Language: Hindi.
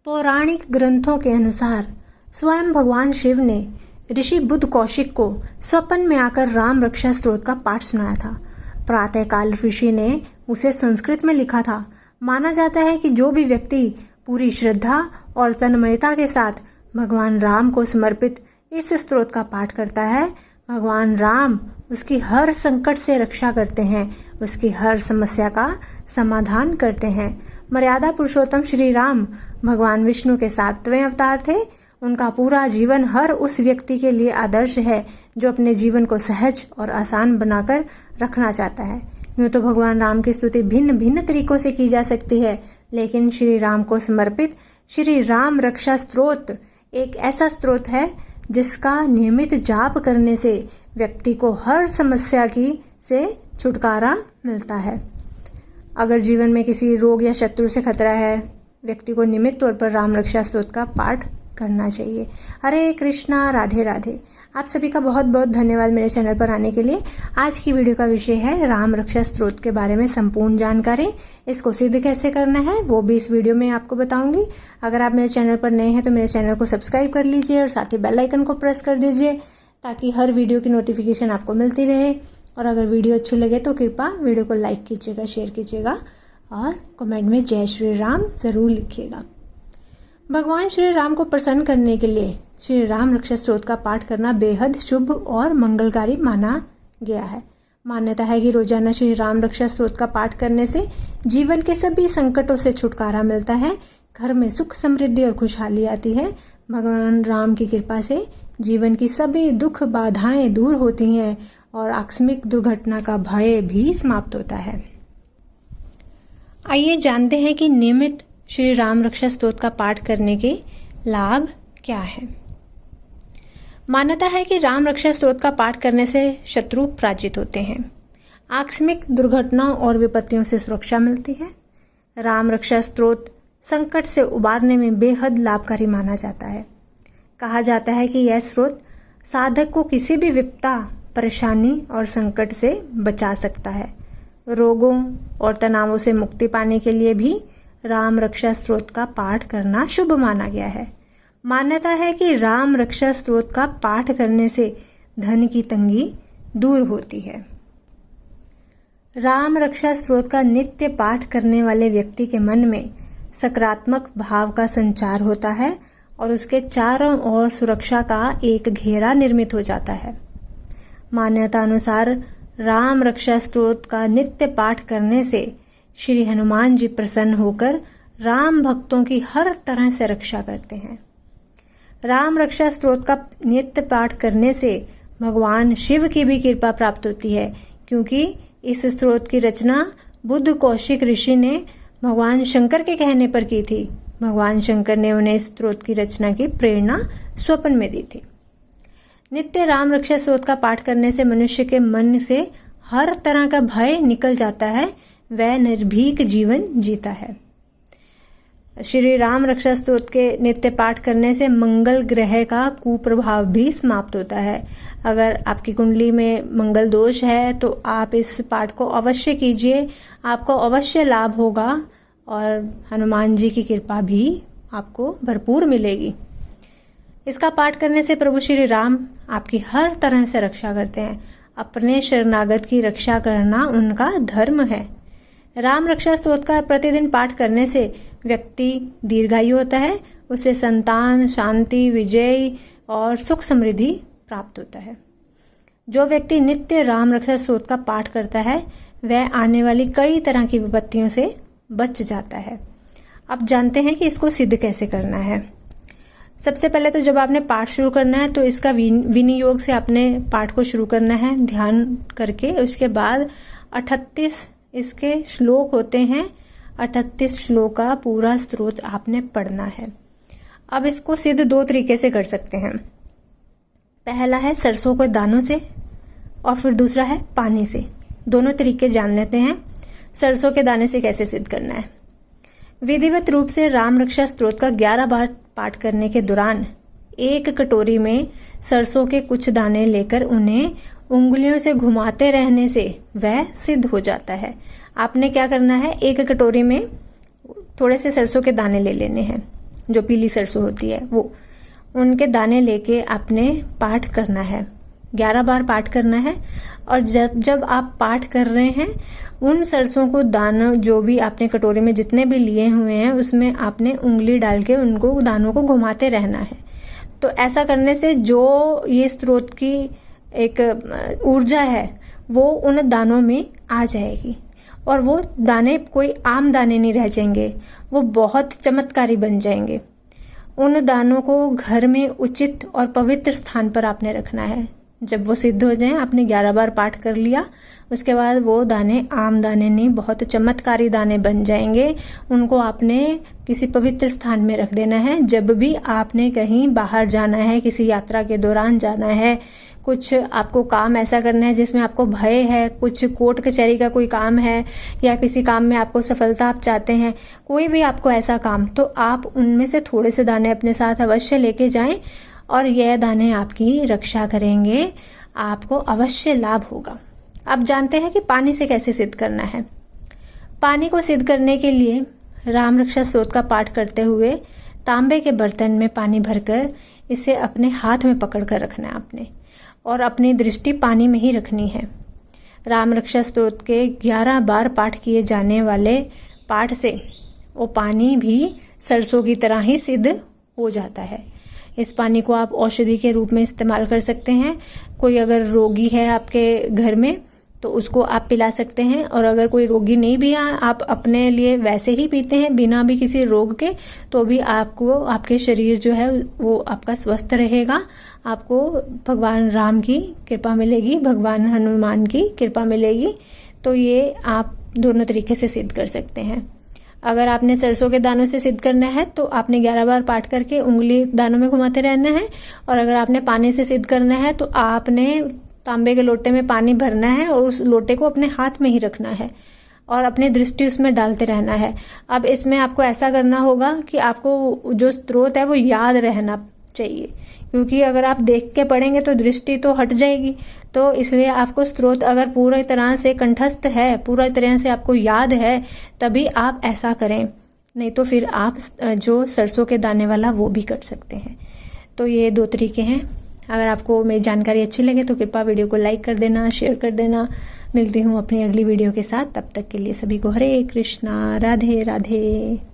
पौराणिक ग्रंथों के अनुसार स्वयं भगवान शिव ने ऋषि बुद्ध कौशिक को स्वप्न में आकर राम रक्षा स्तोत्र का पाठ सुनाया था। प्रातःकाल ऋषि ने उसे संस्कृत में लिखा था। माना जाता है कि जो भी व्यक्ति पूरी श्रद्धा और तन्मयता के साथ भगवान राम को समर्पित इस स्तोत्र का पाठ करता है, भगवान राम उसकी हर संकट से रक्षा करते हैं, उसकी हर समस्या का समाधान करते हैं। मर्यादा पुरुषोत्तम श्री राम भगवान विष्णु के 7वें अवतार थे। उनका पूरा जीवन हर उस व्यक्ति के लिए आदर्श है जो अपने जीवन को सहज और आसान बनाकर रखना चाहता है। यूँ तो भगवान राम की स्तुति भिन्न भिन्न तरीकों से की जा सकती है, लेकिन श्री राम को समर्पित श्री राम रक्षा स्तोत्र एक ऐसा स्तोत्र है जिसका नियमित जाप करने से व्यक्ति को हर समस्या से छुटकारा मिलता है। अगर जीवन में किसी रोग या शत्रु से खतरा है, व्यक्ति को नियमित तौर पर राम रक्षा स्तोत्र का पाठ करना चाहिए। हरे कृष्णा, राधे राधे। आप सभी का बहुत बहुत धन्यवाद मेरे चैनल पर आने के लिए। आज की वीडियो का विषय है राम रक्षा स्तोत्र के बारे में संपूर्ण जानकारी। इसको सिद्ध कैसे करना है वो भी इस वीडियो में आपको बताऊंगी। अगर आप मेरे चैनल पर नए हैं तो मेरे चैनल को सब्सक्राइब कर लीजिए और साथ ही बेल आइकन को प्रेस कर दीजिए ताकि हर वीडियो की नोटिफिकेशन आपको मिलती रहे। और अगर वीडियो अच्छी लगे तो कृपया वीडियो को लाइक कीजिएगा, शेयर कीजिएगा और कमेंट में जय श्री राम जरूर लिखिएगा। भगवान श्री राम को प्रसन्न करने के लिए श्री राम रक्षा स्तोत्र का पाठ करना बेहद शुभ और मंगलकारी माना गया है। मान्यता है कि रोजाना श्री राम रक्षा स्तोत्र का पाठ करने से जीवन के सभी संकटों से छुटकारा मिलता है, घर में सुख समृद्धि और खुशहाली आती है। भगवान राम की कृपा से जीवन की सभी दुख बाधाएं दूर होती हैं और आकस्मिक दुर्घटना का भय भी समाप्त होता है। आइए जानते हैं कि नियमित श्री राम रक्षा स्तोत्र का पाठ करने के लाभ क्या है। मान्यता है कि राम रक्षा स्तोत्र का पाठ करने से शत्रु पराजित होते हैं, आकस्मिक दुर्घटनाओं और विपत्तियों से सुरक्षा मिलती है। राम रक्षा स्तोत्र संकट से उबारने में बेहद लाभकारी माना जाता है। कहा जाता है कि यह स्तोत्र साधक को किसी भी विपदा, परेशानी और संकट से बचा सकता है। रोगों और तनावों से मुक्ति पाने के लिए भी राम रक्षा स्तोत्र का पाठ करना शुभ माना गया है। मान्यता है कि राम रक्षा स्तोत्र का पाठ करने से धन की तंगी दूर होती है। राम रक्षा स्तोत्र का नित्य पाठ करने वाले व्यक्ति के मन में सकारात्मक भाव का संचार होता है और उसके चारों ओर सुरक्षा का एक घेरा निर्मित हो जाता है। मान्यता अनुसार राम रक्षा स्तोत्र का नित्य पाठ करने से श्री हनुमान जी प्रसन्न होकर राम भक्तों की हर तरह से रक्षा करते हैं। राम रक्षा स्तोत्र का नित्य पाठ करने से भगवान शिव की भी कृपा प्राप्त होती है, क्योंकि इस स्तोत्र की रचना बुद्ध कौशिक ऋषि ने भगवान शंकर के कहने पर की थी। भगवान शंकर ने उन्हें इस स्तोत्र की रचना की प्रेरणा स्वप्न में दी थी। नित्य राम रक्षा स्तोत्र का पाठ करने से मनुष्य के मन से हर तरह का भय निकल जाता है, वह निर्भीक जीवन जीता है। श्री राम रक्षा स्तोत्र के नित्य पाठ करने से मंगल ग्रह का कुप्रभाव भी समाप्त होता है। अगर आपकी कुंडली में मंगल दोष है तो आप इस पाठ को अवश्य कीजिए, आपको अवश्य लाभ होगा और हनुमान जी की कृपा भी आपको भरपूर मिलेगी। इसका पाठ करने से प्रभु श्री राम आपकी हर तरह से रक्षा करते हैं। अपने शरणागत की रक्षा करना उनका धर्म है। राम रक्षा स्तोत्र का प्रतिदिन पाठ करने से व्यक्ति दीर्घायु होता है, उसे संतान, शांति, विजय और सुख समृद्धि प्राप्त होता है। जो व्यक्ति नित्य राम रक्षा स्तोत्र का पाठ करता है वह आने वाली कई तरह की विपत्तियों से बच जाता है। अब जानते हैं कि इसको सिद्ध कैसे करना है। सबसे पहले तो जब आपने पाठ शुरू करना है तो इसका विनियोग से आपने पाठ को शुरू करना है ध्यान करके। उसके बाद 38 इसके श्लोक होते हैं, 38 श्लोक का पूरा स्तोत्र आपने पढ़ना है। अब इसको सिद्ध 2 तरीके से कर सकते हैं। पहला है सरसों के दानों से और फिर दूसरा है पानी से। दोनों तरीके जान लेते हैं। सरसों के दाने से कैसे सिद्ध करना है। विधिवत रूप से राम रक्षा स्तोत्र का 11 बार पाठ करने के दौरान एक कटोरी में सरसों के कुछ दाने लेकर उन्हें उंगलियों से घुमाते रहने से वह सिद्ध हो जाता है। आपने क्या करना है, एक कटोरी में थोड़े से सरसों के दाने ले लेने हैं जो पीली सरसों होती है वो, उनके दाने लेके आपने पाठ करना है। 11 बार पाठ करना है। और जब आप पाठ कर रहे हैं, उन सरसों को दानों जो भी आपने कटोरे में जितने भी लिए हुए हैं उसमें आपने उंगली डाल के उनको दानों को घुमाते रहना है। तो ऐसा करने से जो ये स्रोत की एक ऊर्जा है वो उन दानों में आ जाएगी और वो दाने कोई आम दाने नहीं रह जाएंगे, वो बहुत चमत्कारी बन जाएंगे। उन दानों को घर में उचित और पवित्र स्थान पर आपने रखना है। जब वो सिद्ध हो जाएं, आपने 11 बार पाठ कर लिया, उसके बाद वो दाने आम दाने नहीं, बहुत चमत्कारी दाने बन जाएंगे। उनको आपने किसी पवित्र स्थान में रख देना है। जब भी आपने कहीं बाहर जाना है, किसी यात्रा के दौरान जाना है, कुछ आपको काम ऐसा करना है जिसमें आपको भय है, कुछ कोर्ट कचहरी का कोई काम है या किसी काम में आपको सफलता आप चाहते हैं, कोई भी आपको ऐसा काम, तो आप उनमें से थोड़े से दाने अपने साथ अवश्य लेके जाएं और यह दाने आपकी रक्षा करेंगे, आपको अवश्य लाभ होगा। अब जानते हैं कि पानी से कैसे सिद्ध करना है। पानी को सिद्ध करने के लिए राम रक्षा स्तोत्र का पाठ करते हुए तांबे के बर्तन में पानी भरकर इसे अपने हाथ में पकड़ कर रखना है आपने, और अपनी दृष्टि पानी में ही रखनी है। राम रक्षा स्तोत्र के 11 बार पाठ किए जाने वाले पाठ से वो पानी भी सरसों की तरह ही सिद्ध हो जाता है। इस पानी को आप औषधि के रूप में इस्तेमाल कर सकते हैं। कोई अगर रोगी है आपके घर में तो उसको आप पिला सकते हैं, और अगर कोई रोगी नहीं भी है, आप अपने लिए वैसे ही पीते हैं बिना भी किसी रोग के, तो भी आपको आपके शरीर जो है वो आपका स्वस्थ रहेगा। आपको भगवान राम की कृपा मिलेगी, भगवान हनुमान की कृपा मिलेगी। तो ये आप दोनों तरीके से सिद्ध कर सकते हैं। अगर आपने सरसों के दानों से सिद्ध करना है तो आपने 11 बार पाठ करके उंगली दानों में घुमाते रहना है, और अगर आपने पानी से सिद्ध करना है तो आपने तांबे के लोटे में पानी भरना है और उस लोटे को अपने हाथ में ही रखना है और अपनी दृष्टि उसमें डालते रहना है। अब इसमें आपको ऐसा करना होगा कि आपको जो स्रोत है वो याद रहना चाहिए, क्योंकि अगर आप देख के पढ़ेंगे तो दृष्टि तो हट जाएगी। तो इसलिए आपको स्रोत अगर पूरी तरह से कंठस्थ है, पूरी तरह से आपको याद है, तभी आप ऐसा करें, नहीं तो फिर आप जो सरसों के दाने वाला वो भी कर सकते हैं। तो ये 2 तरीके हैं। अगर आपको मेरी जानकारी अच्छी लगे तो कृपया वीडियो को लाइक कर देना, शेयर कर देना। मिलती हूँ अपनी अगली वीडियो के साथ, तब तक के लिए सभी को हरे कृष्णा, राधे राधे।